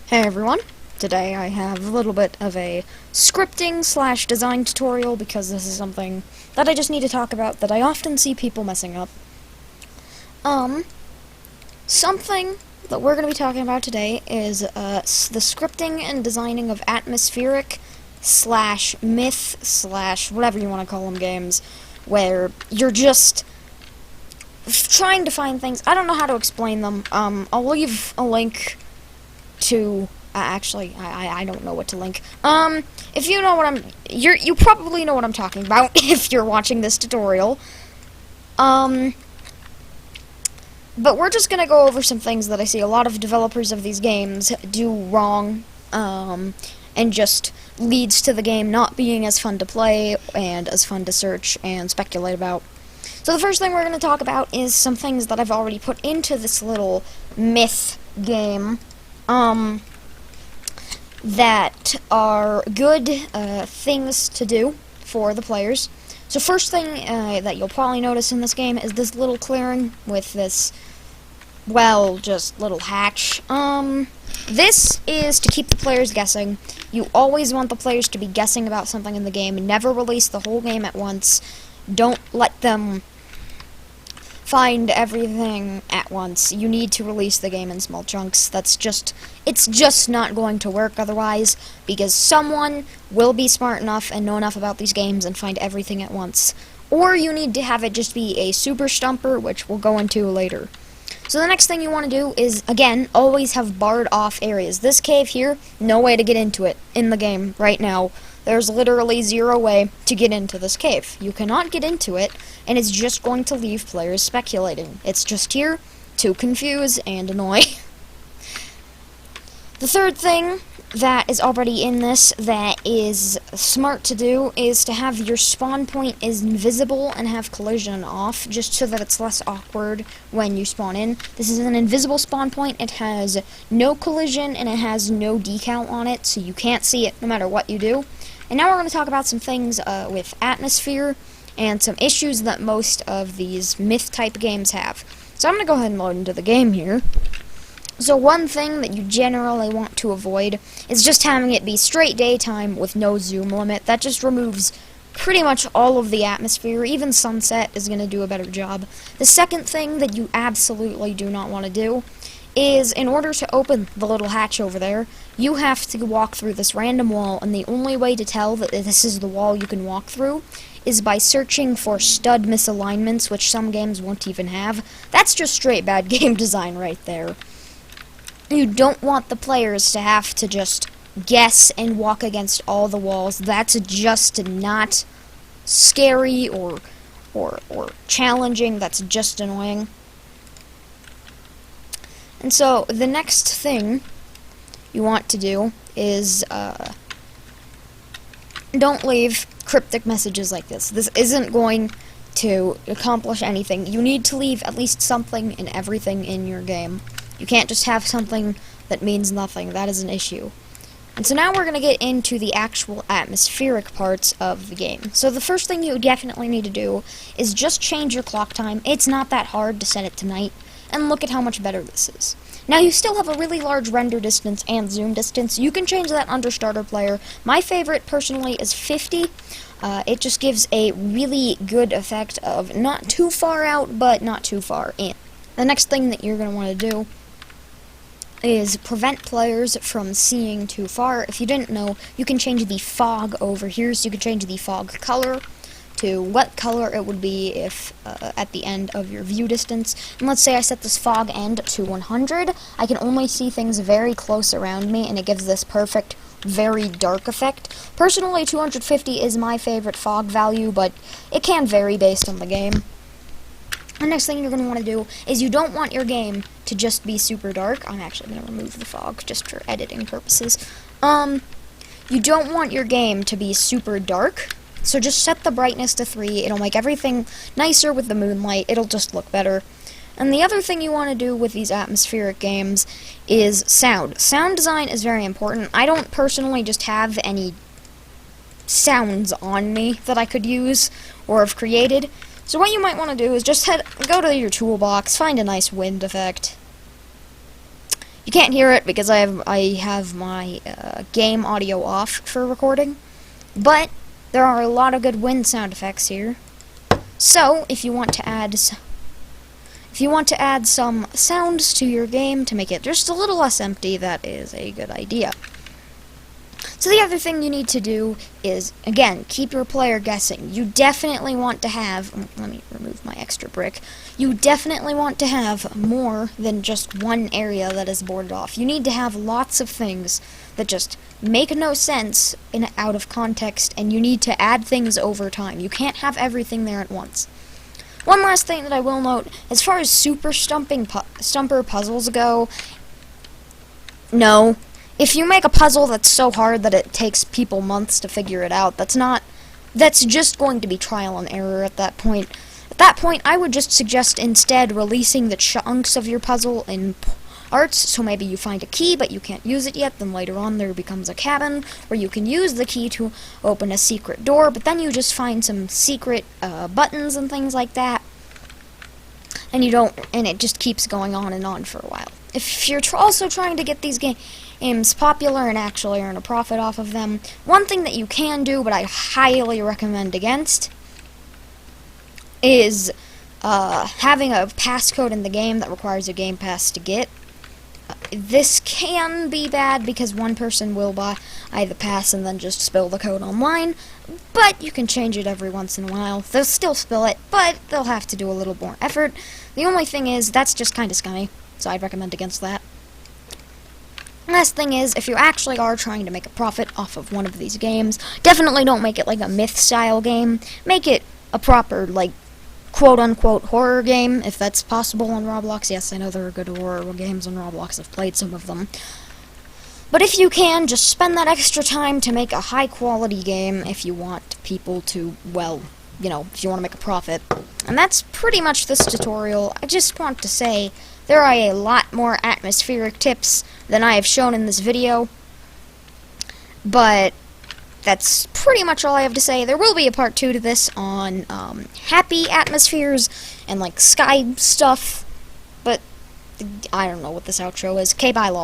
Hey everyone, today I have a little bit of a scripting slash design tutorial because this is something that I just need to talk about that I often see people messing up. Something that we're going to be talking about today is the scripting and designing of atmospheric slash myth slash whatever you want to call them games where you're just trying to find things. I don't know how to explain them. I'll leave a link to actually I don't know what to link. If you know what you probably know what I'm talking about if you're watching this tutorial. But we're just gonna go over some things that I see a lot of developers of these games do wrong, and just leads to the game not being as fun to play and as fun to search and speculate about. So the first thing we're gonna talk about is some things that I've already put into this little myth game. That are good things to do for the players. So first thing that you'll probably notice in this game is this little clearing with this, well, just little hatch. This is to keep the players guessing. You always want the players to be guessing about something in the game. Never release the whole game at once. Don't let them find everything at once. You need to release the game in small chunks. It's just not going to work otherwise, because someone will be smart enough and know enough about these games and find everything at once. Or you need to have it just be a super stumper, which we'll go into later. So the next thing you want to do is, again, always have barred off areas. This cave here, no way to get into it in the game right now. There's literally zero way to get into this cave. You cannot get into it, and it's just going to leave players speculating. It's just here to confuse and annoy. The third thing that is already in this that is smart to do is to have your spawn point is invisible and have collision off, just so that it's less awkward when you spawn in. This is an invisible spawn point. It has no collision and it has no decal on it, so you can't see it no matter what you do. And now we're going to talk about some things with atmosphere and some issues that most of these myth-type games have. So I'm going to go ahead and load into the game here. So one thing that you generally want to avoid is just having it be straight daytime with no zoom limit. That just removes pretty much all of the atmosphere. Even sunset is going to do a better job. The second thing that you absolutely do not want to do is, in order to open the little hatch over there, you have to walk through this random wall, and the only way to tell that this is the wall you can walk through is by searching for stud misalignments, which some games won't even have. That's just straight bad game design right there. You don't want the players to have to just guess and walk against all the walls. That's just not scary or challenging. That's just annoying. And so the next thing you want to do is don't leave cryptic messages like this. This isn't going to accomplish anything. You need to leave at least something and everything in your game. You can't just have something that means nothing. That is an issue. And so now we're going to get into the actual atmospheric parts of the game. So the first thing you definitely need to do is just change your clock time. It's not that hard to set it to night. And look at how much better this is. Now you still have a really large render distance and zoom distance. You can change that under starter player. My favorite personally is 50. It just gives a really good effect of not too far out, but not too far in. The next thing that you're going to want to do is prevent players from seeing too far. If you didn't know, you can change the fog over here, so you can change the fog color to what color it would be if at the end of your view distance. And let's say I set this fog end to 100. I can only see things very close around me, and it gives this perfect, very dark effect. Personally, 250 is my favorite fog value, but it can vary based on the game. The next thing you're going to want to do is you don't want your game to just be super dark. I'm actually going to remove the fog just for editing purposes. You don't want your game to be super dark, so just set the brightness to 3. It'll make everything nicer with the moonlight. It'll just look better. And the other thing you want to do with these atmospheric games is sound. Sound design is very important. I don't personally just have any sounds on me that I could use or have created. So what you might want to do is just go to your toolbox, find a nice wind effect. You can't hear it because I have my game audio off for recording, but there are a lot of good wind sound effects here. So if you want to add some sounds to your game to make it just a little less empty, that is a good idea. So the other thing you need to do is, again, keep your player guessing. You definitely want to have, let me remove my extra brick, you definitely want to have more than just one area that is boarded off. You need to have lots of things that just make no sense out of context, and you need to add things over time. You can't have everything there at once. One last thing that I will note, as far as super stumper puzzles go, no. If you make a puzzle that's so hard that it takes people months to figure it out, that's just going to be trial and error at that point. At that point, I would just suggest instead releasing the chunks of your puzzle in parts, so maybe you find a key but you can't use it yet, then later on there becomes a cabin where you can use the key to open a secret door, but then you just find some secret buttons and things like that, and it just keeps going on and on for a while. If you're also trying to get these games popular and actually earn a profit off of them, one thing that you can do, but I highly recommend against, is having a passcode in the game that requires a game pass to get. This can be bad because one person will buy the pass and then just spill the code online, but you can change it every once in a while. They'll still spill it, but they'll have to do a little more effort. The only thing is, that's just kind of scummy, so I'd recommend against that. Last thing is, if you actually are trying to make a profit off of one of these games, definitely don't make it like a myth-style game. Make it a proper, like, quote-unquote horror game, if that's possible on Roblox. Yes, I know there are good horror games on Roblox. I've played some of them. But if you can, just spend that extra time to make a high-quality game if you want people to, well, you know, if you want to make a profit. And that's pretty much this tutorial. I just want to say there are a lot more atmospheric tips than I have shown in this video, but that's pretty much all I have to say. There will be a part 2 to this on happy atmospheres and like sky stuff, but I don't know what this outro is. Okay, bye, lol.